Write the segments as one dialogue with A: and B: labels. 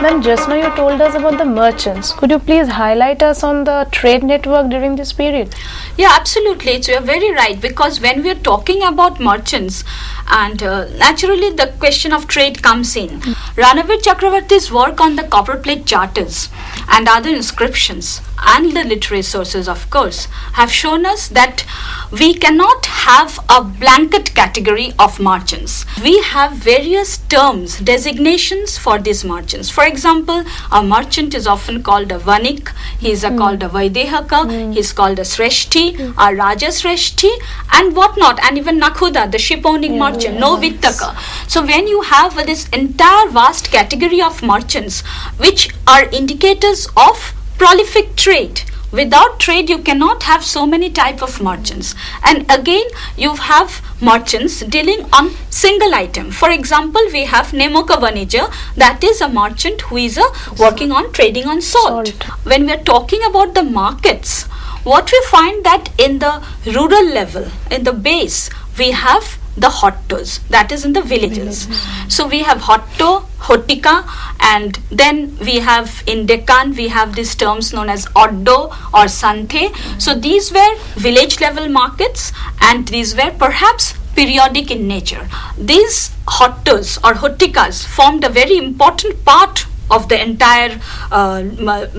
A: Ma'am, just now you told us about the merchants. Could you please highlight us on the trade network during this period?
B: Yeah, absolutely. So you're very right, because when we're talking about merchants, and naturally the question of trade comes in. Ranavir Chakravarti's work on the copperplate charters and other inscriptions and the literary sources, of course, have shown us that we cannot have a blanket category of merchants. We have various terms, designations for these merchants. For example, a merchant is often called a vanik, he is called a vaidehaka, he is called a sreshti, a raja sreshti, and whatnot, and even nakhuda, the ship owning merchant, no vittaka. So when you have this entire vast category of merchants, which are indicators of prolific trade. Without trade, you cannot have so many type of merchants. And again, you have merchants dealing on single item. For example, we have Nemoka Vanija, that is a merchant who is working on trading on salt. When we are talking about the markets, what we find that in the rural level, in the base, we have the hottos, that is in the villages. So we have hotto, hotika, and then we have in Deccan, we have these terms known as oddo or santhe. So these were village level markets, and these were perhaps periodic in nature. These hottos or hotikas formed a very important part of the entire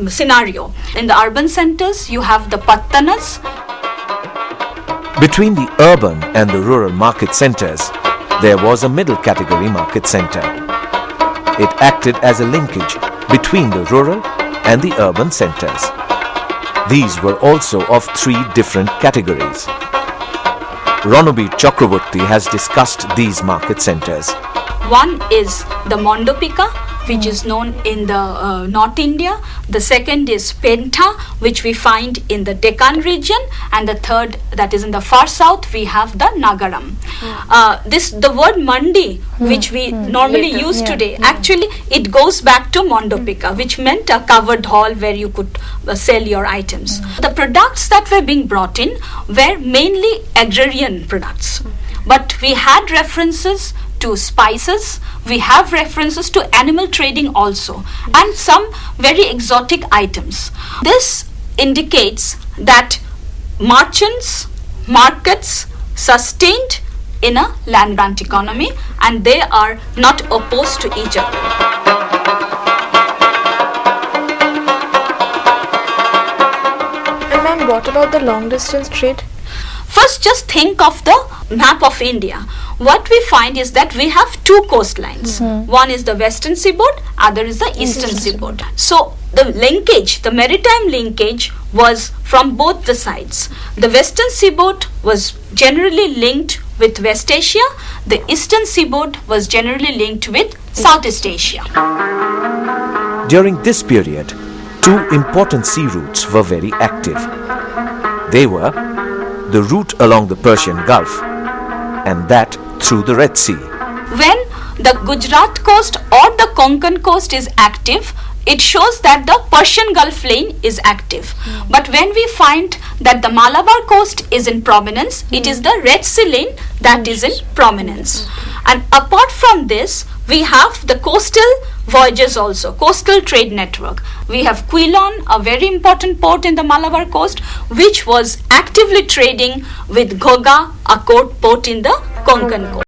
B: scenario. In the urban centers, you have the pattanas.
C: Between the urban and the rural market centers, there was a middle category market center. It acted as a linkage between the rural and the urban centers. These were also of three different categories. Ranavir Chakravarti has discussed these market centers.
B: One is the Mondopika, which is known in the North India. The second is Penta, which we find in the Deccan region, and the third, that is in the far south, we have the Nagaram. The word Mandi, which we normally use today, actually it goes back to Mondopika, which meant a covered hall where you could sell your items. The products that were being brought in were mainly agrarian products, but we had references to spices, we have references to animal trading also, and some very exotic items. This indicates that markets sustained in a land grant economy, and they are not opposed to each other.
A: And ma'am, what about the long distance trade?
B: First, just think of the map of India. What we find is that we have two coastlines. One is the western seaboard, other is the eastern seaboard. So the linkage, the maritime linkage, was from both the sides. The western seaboard was generally linked with West Asia. The eastern seaboard was generally linked with Southeast Asia.
C: During this period, two important sea routes were very active. They were the route along the Persian Gulf and that through the Red Sea.
B: When the Gujarat coast or the Konkan coast is active, it shows that the Persian Gulf lane is active. But when we find that the Malabar coast is in prominence, it is the Red Sea lane that is in prominence. And apart from this, we have the coastal voyages also, coastal trade network. We have Quilon, a very important port in the Malabar coast, which was actively trading with Ghoga, a port in the Konkan coast.